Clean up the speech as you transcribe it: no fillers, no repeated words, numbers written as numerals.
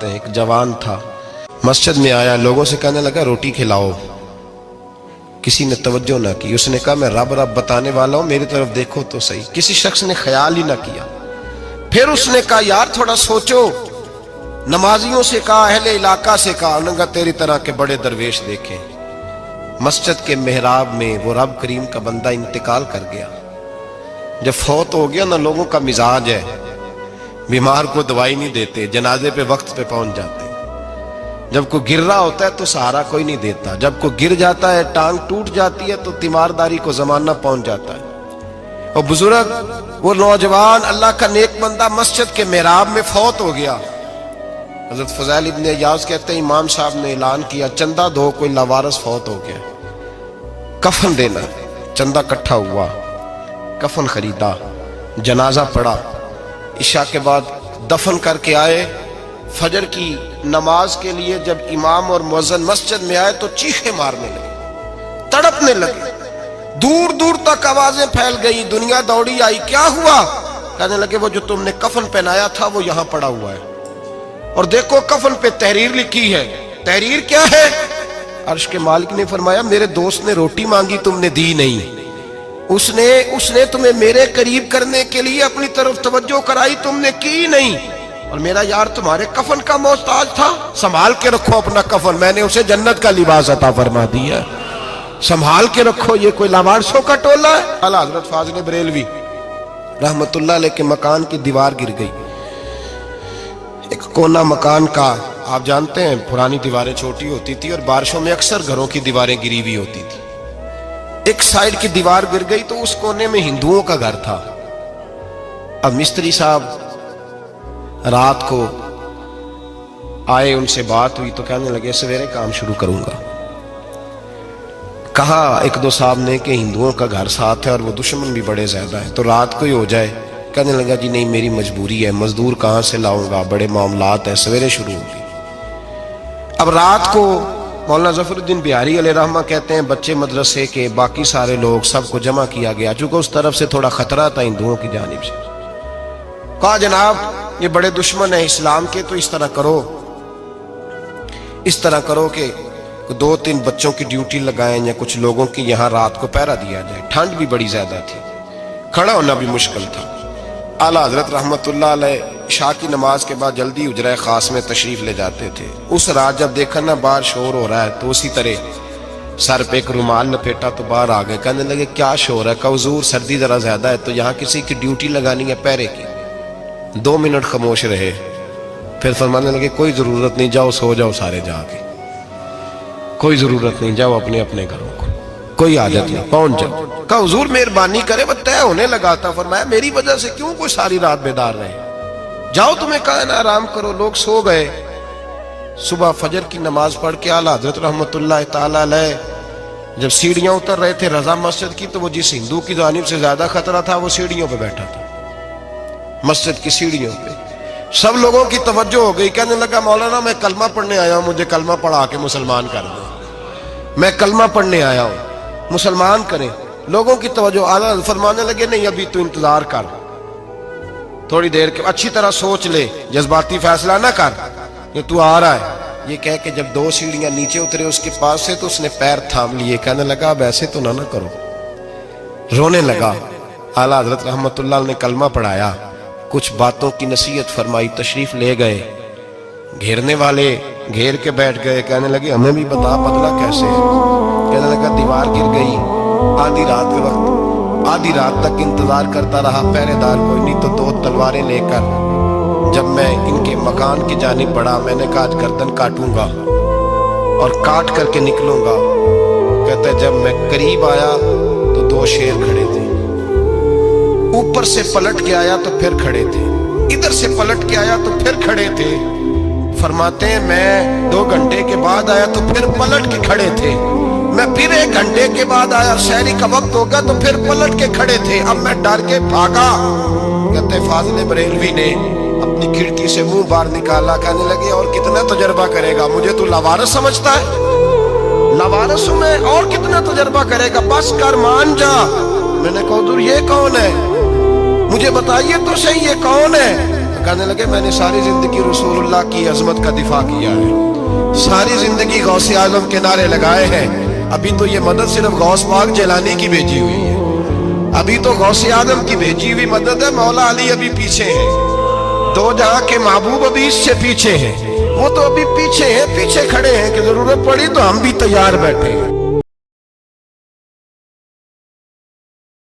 ایک جوان تھا، مسجد میں آیا، لوگوں سے کہنے لگا روٹی کھلاؤ۔ کسی نے توجہ نہ کی۔ اس نے کہا میں رب رب بتانے والا ہوں، میری طرف دیکھو تو صحیح۔ کسی شخص نے خیال ہی نہ کیا۔ پھر اس نے کہا یار تھوڑا سوچو۔ نمازیوں سے کہا، اہل علاقہ سے کہا، انہوں نے کہا تیری طرح کے بڑے درویش دیکھیں۔ مسجد کے محراب میں وہ رب کریم کا بندہ انتقال کر گیا۔ جب فوت ہو گیا نا، لوگوں کا مزاج ہے، بیمار کو دوائی نہیں دیتے، جنازے پہ وقت پہ پہنچ جاتے۔ جب کوئی گر رہا ہوتا ہے تو سہارا کوئی نہیں دیتا، جب کوئی گر جاتا ہے، ٹانگ ٹوٹ جاتی ہے تو تیمارداری کو زمانہ پہنچ جاتا ہے۔ اور بزرگ، وہ نوجوان اللہ کا نیک بندہ مسجد کے محراب میں فوت ہو گیا۔ حضرت فضیل ابن عیاض کہتے ہیں امام صاحب نے اعلان کیا چندہ دو، کوئی لاوارث فوت ہو گیا، کفن دینا۔ چندہ اکٹھا ہوا، کفن خریدا، جنازہ پڑھا، عشاء کے بعد دفن کر کے آئے۔ فجر کی نماز کے لیے جب امام اور مؤذن مسجد میں آئے تو چیخیں مارنے لگے، تڑپنے لگے، دور دور تک آوازیں پھیل گئی، دنیا دوڑی آئی۔ کیا ہوا؟ کہنے لگے وہ جو تم نے کفن پہنایا تھا وہ یہاں پڑا ہوا ہے، اور دیکھو کفن پہ تحریر لکھی ہے۔ تحریر کیا ہے؟ عرش کے مالک نے فرمایا میرے دوست نے روٹی مانگی، تم نے دی نہیں۔ اس نے تمہیں میرے قریب کرنے کے لیے اپنی طرف توجہ کرائی، تم نے کی نہیں۔ اور میرا یار تمہارے کفن کا محتاج تھا، سنبھال کے رکھو اپنا کفن، میں نے اسے جنت کا لباس عطا فرما دیا، سنبھال کے رکھو، یہ کوئی لاوارثوں کا ٹولہ ہے۔ اعلیٰ حضرت فاضل بریلوی رحمت اللہ علیہ کے مکان کی دیوار گر گئی، ایک کونا مکان کا، آپ جانتے ہیں پرانی دیواریں چھوٹی ہوتی تھی اور بارشوں میں اکثر گھروں کی دیواریں گری ہوئی ہوتی تھی۔ ایک سائیڈ کی دیوار گر گئی تو اس کونے میں ہندوؤں کا گھر تھا۔ اب مستری صاحب رات کو آئے، ان سے بات ہوئی تو کہنے لگے سویرے کام شروع کروں گا۔ کہا ایک دو صاحب نے کہ ہندوؤں کا گھر ساتھ ہے اور وہ دشمن بھی بڑے زیادہ ہیں، تو رات کو ہی ہو جائے۔ کہنے لگا جی نہیں میری مجبوری ہے، مزدور کہاں سے لاؤں گا، بڑے معاملات ہیں، سویرے شروع ہوگی۔ اب رات کو مولانا ظفر الدین بہاری علیہ رحمہ کہتے ہیں بچے مدرسے کے، باقی سارے لوگ، سب کو جمع کیا گیا، چونکہ اس طرف سے تھوڑا خطرہ تھا ہندوؤں کی جانب سے۔ کہا جناب یہ بڑے دشمن ہیں اسلام کے، تو اس طرح کرو کہ دو تین بچوں کی ڈیوٹی لگائیں یا کچھ لوگوں کی یہاں رات کو پہرا دیا جائے۔ ٹھنڈ بھی بڑی زیادہ تھی، کھڑا ہونا بھی مشکل تھا۔ اعلیٰ حضرت رحمت اللہ علیہ عشاء کی نماز کے بعد جلدی حجرہ خاص میں تشریف لے جاتے تھے۔ اس رات جب دیکھا نا باہر شور ہو رہا ہے تو اسی طرح سر پہ ایک رومال لپیٹا تو باہر آ گئے۔ کہنے لگے کیا شور ہے؟ کہا حضور سردی ذرا زیادہ ہے تو یہاں کسی کی ڈیوٹی لگانی ہے پہرے کی۔ 2 منٹ خاموش رہے، پھر فرمانے لگے کوئی ضرورت نہیں، جاؤ سو جاؤ سارے جا کے، کوئی ضرورت نہیں، جاؤ اپنے اپنے گھروں کو، کوئی حاجت نہیں، پہنچ جاؤ۔ کہا حضور مہربانی کرے، وہ طے ہونے لگا تھا۔ فرمایا میری وجہ سے کیوں کوئی ساری رات بیدار رہے، جاؤ تمہیں کہا نا آرام کرو۔ لوگ سو گئے۔ صبح فجر کی نماز پڑھ کے اعلیٰ حضرت رحمت اللہ تعالی علیہ جب سیڑھیاں اتر رہے تھے رضا مسجد کی، تو وہ جس ہندو کی جانب سے زیادہ خطرہ تھا وہ سیڑھیوں پہ بیٹھا تھا، مسجد کی سیڑھیوں پہ۔ سب لوگوں کی توجہ ہو گئی۔ کہنے لگا مولانا میں کلمہ پڑھنے آیا ہوں، مجھے کلمہ پڑھا کے مسلمان کر دو، میں کلمہ پڑھنے آیا ہوں، مسلمان کریں۔ لوگوں کی توجہ، اعلیٰ فرمانے لگے نہیں ابھی تو انتظار کر، تھوڑی دیر کے اچھی طرح سوچ لے، جذباتی فیصلہ نہ کر کہ تو آ رہا ہے۔ یہ کہہ کے جب 2 سیڑھیاں نیچے اترے اس کے پاس سے تو اس نے پیر تھام لیے۔ کہنے لگا اب ایسے تو نہ کرو، رونے لگا۔ اعلیٰ حضرت رحمت اللہ نے کلمہ پڑھایا، کچھ باتوں کی نصیحت فرمائی، تشریف لے گئے۔ گھیرنے والے گھیر کے بیٹھ گئے، کہنے لگے ہمیں بھی بتا بدلہ کیسے ہے۔ کہنے لگا دیوار گر گئی، آدھی رات کے وقت، آدھی رات تک انتظار کرتا رہا، پہرے دار کوئی نہیں، تو 2 تلواریں لے کر جب میں ان کے مکان کی جانب بڑھا، میں نے کہا آج گردن کاٹوں گا اور کاٹ کر کے نکلوں گا۔ کہتا ہے جب میں قریب آیا تو 2 شیر کھڑے تھے، اوپر سے پلٹ کے آیا تو پھر کھڑے تھے، ادھر سے پلٹ کے آیا تو پھر کھڑے تھے۔ فرماتے ہیں میں 2 گھنٹے کے بعد آیا تو پھر پلٹ کے کھڑے تھے، میں پھر 1 گھنٹے کے بعد آیا، شہری کا وقت ہو گیا تو پھر پلٹ کے کھڑے تھے۔ اب میں ڈر کے بھاگا۔ کہتے فاضل بریلوی نے اپنی کھڑکی سے منہ باہر نکالا، کہنے لگے اور کتنا تجربہ کرے گا، مجھے تو لاوارث سمجھتا ہے، لاوارث ہوں میں، اور کتنا تجربہ کرے گا، بس کر مان جا۔ میں نے کہا حضور یہ کون ہے، مجھے بتائیے تو صحیح یہ کون ہے۔ کہنے لگے میں نے ساری زندگی رسول اللہ کی عظمت کا دفاع کیا ہے، ساری زندگی غوث اعظم کے نعرے لگائے ہیں، ابھی تو یہ مدد صرف غوث پاک جیلانی کی بھیجی ہوئی ہے، ابھی تو غوث اعظم کی بھیجی ہوئی مدد ہے، مولا علی ابھی پیچھے ہیں، دو جہاں کے محبوب ابھی اس سے پیچھے ہیں، وہ تو ابھی پیچھے ہیں، پیچھے کھڑے ہیں کہ ضرورت پڑی تو ہم بھی تیار بیٹھے ہیں۔